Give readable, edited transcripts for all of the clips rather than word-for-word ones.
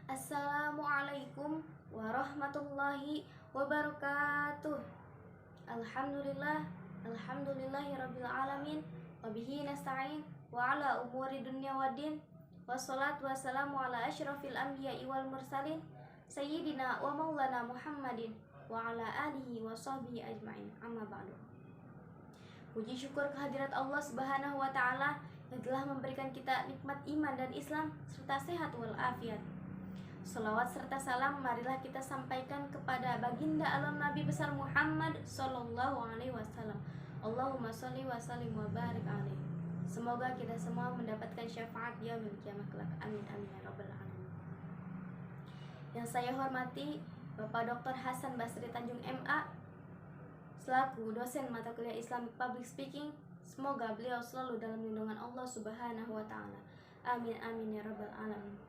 Assalamualaikum warahmatullahi wabarakatuh. Alhamdulillahirabbil alamin wa bihi nasta'in wa ala umuri dunya waddin. Wassalatu wassalamu ala asyrafil anbiya'i wal mursalin sayyidina wa maulana Muhammadin wa ala alihi wa sahbihi ajma'in. Amma ba'du. Puji syukur kehadirat Allah Subhanahu wa taala yang telah memberikan kita nikmat iman dan Islam serta sehat walafiat. Salawat serta salam marilah kita sampaikan kepada baginda alam Nabi besar Muhammad sallallahu alaihi wasallam. Allahumma sholli wa sallim wa barik alaihi. Semoga kita semua mendapatkan syafaat di yaumil kiamah kelak. Amin amin ya rabbal alamin. Yang saya hormati Bapak Dr. Hasan Basri Tanjung MA selaku dosen mata kuliah Islamic Public Speaking. Semoga beliau selalu dalam lindungan Allah Subhanahu wa taala. Amin amin ya rabbal alamin.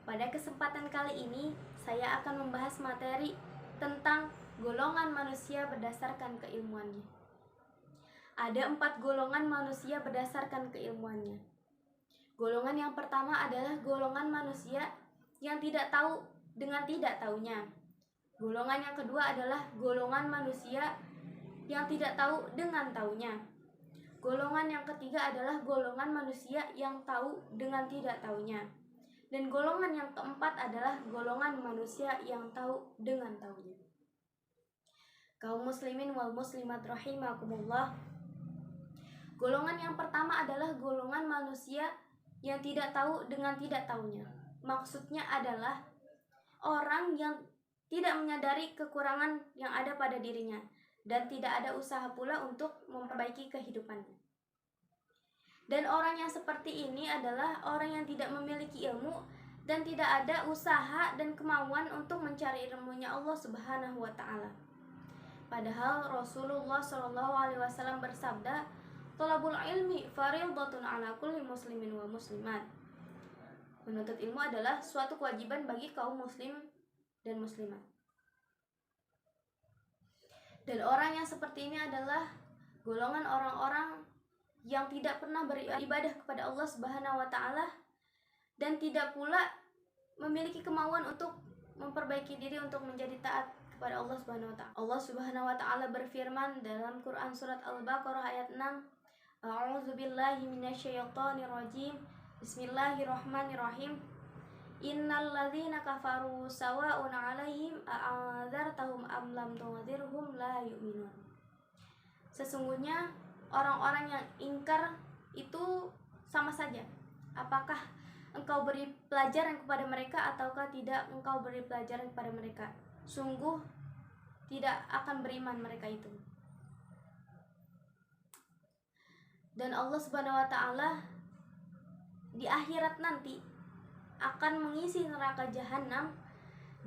Pada kesempatan kali ini, saya akan membahas materi tentang golongan manusia berdasarkan keilmuannya. Ada 4 golongan manusia berdasarkan keilmuannya. Golongan yang pertama adalah golongan manusia yang tidak tahu dengan tidak tahunya. Golongan yang kedua adalah golongan manusia yang tidak tahu dengan tahunya. Golongan yang ketiga adalah golongan manusia yang tahu dengan tidak tahunya. Dan golongan yang keempat adalah golongan manusia yang tahu dengan tahunya. Kaum muslimin wal muslimat rahimakumullah. Golongan yang pertama adalah golongan manusia yang tidak tahu dengan tidak tahunya. Maksudnya adalah orang yang tidak menyadari kekurangan yang ada pada dirinya dan tidak ada usaha pula untuk memperbaiki kehidupannya. Dan orang yang seperti ini adalah orang yang tidak memiliki ilmu dan tidak ada usaha dan kemauan untuk mencari ilmunya Allah Subhanahu wa taala. Padahal Rasulullah Shallallahu alaihi wasallam bersabda, "Thalabul ilmi fardhatun 'ala kulli muslimin wa muslimat." Menuntut ilmu adalah suatu kewajiban bagi kaum muslim dan muslimat. Dan orang yang seperti ini adalah golongan orang-orang yang tidak pernah beribadah kepada Allah Subhanahu wa taala dan tidak pula memiliki kemauan untuk memperbaiki diri untuk menjadi taat kepada Allah Subhanahu wa taala. Allah Subhanahu wa taala berfirman dalam Quran surat Al-Baqarah ayat 6, A'udzubillahi minasyaitonirrajim. Bismillahirrahmanirrahim. Innal ladzina kafaru sawa'un 'alaihim a'adzartahum am lam tunzirhum la yu'minun. Sesungguhnya orang-orang yang ingkar itu sama saja. Apakah engkau beri pelajaran kepada mereka ataukah tidak engkau beri pelajaran kepada mereka? Sungguh tidak akan beriman mereka itu. Dan Allah Subhanahu wa taala di akhirat nanti akan mengisi neraka jahanam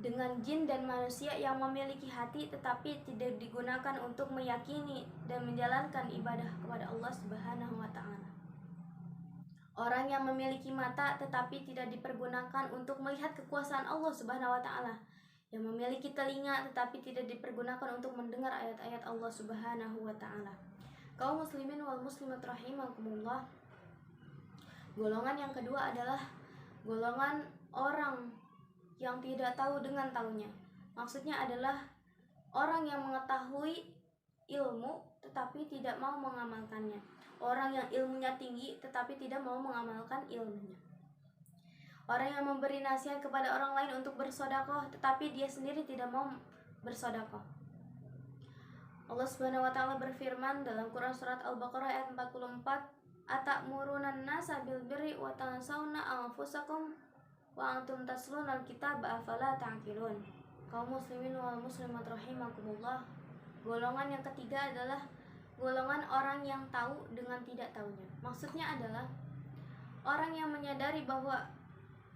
dengan jin dan manusia yang memiliki hati tetapi tidak digunakan untuk meyakini dan menjalankan ibadah kepada Allah Subhanahu wa taala. Orang yang memiliki mata tetapi tidak dipergunakan untuk melihat kekuasaan Allah Subhanahu wa taala. Yang memiliki telinga tetapi tidak dipergunakan untuk mendengar ayat-ayat Allah Subhanahu wa taala. Kaum muslimin wal muslimat rahimakumullah. Golongan yang kedua adalah golongan orang yang tidak tahu dengan tahunya. Maksudnya adalah orang yang mengetahui ilmu tetapi tidak mau mengamalkannya. Orang yang ilmunya tinggi tetapi tidak mau mengamalkan ilmunya. Orang yang memberi nasihat kepada orang lain untuk bersedekah tetapi dia sendiri tidak mau bersedekah. Allah Subhanahu wa taala berfirman dalam Quran surat Al-Baqarah ayat 44, "Atamuruna an-nasa bil birri wa tansawna anfusakum wa antum taslunal kitaba afala ta'qilun." Kaum muslimin wal muslimat rahimakumullah. Golongan yang ketiga adalah golongan orang yang tahu dengan tidak tahunya. Maksudnya adalah orang yang menyadari bahwa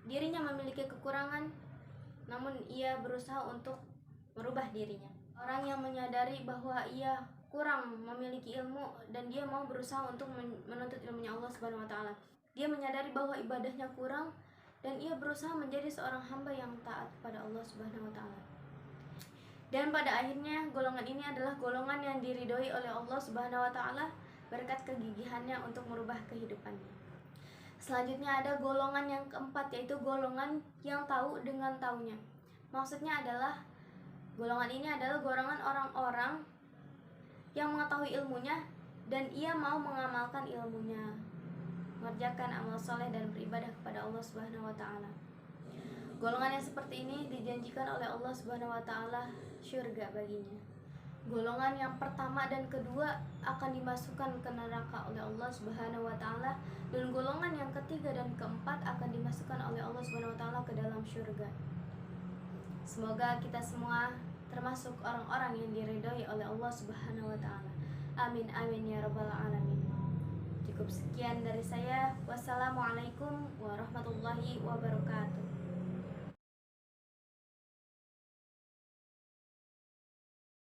dirinya memiliki kekurangan namun ia berusaha untuk merubah dirinya. Orang yang menyadari bahwa ia kurang memiliki ilmu dan dia mau berusaha untuk menuntut ilmunya Allah Subhanahu wa taala. Dia menyadari bahwa ibadahnya kurang dan ia berusaha menjadi seorang hamba yang taat kepada Allah Subhanahu wa taala. Dan pada akhirnya golongan ini adalah golongan yang diridhoi oleh Allah Subhanahu wa taala berkat kegigihannya untuk merubah kehidupannya. Selanjutnya ada golongan yang keempat, yaitu golongan yang tahu dengan taunya. Maksudnya adalah golongan ini adalah golongan orang-orang yang mengetahui ilmunya dan ia mau mengamalkan ilmunya, mengerjakan amal soleh dan beribadah kepada Allah Subhanahu wa taala. Golongan yang seperti ini dijanjikan oleh Allah Subhanahu wa taala syurga baginya. Golongan yang pertama dan kedua akan dimasukkan ke neraka oleh Allah Subhanahu wa taala, dan golongan yang ketiga dan keempat akan dimasukkan oleh Allah Subhanahu wa taala ke dalam syurga. Semoga kita semua termasuk orang-orang yang diridhoi oleh Allah Subhanahu wa taala. Amin amin ya rabbal alamin. Cukup sekian dari saya. Wassalamualaikum warahmatullahi wabarakatuh.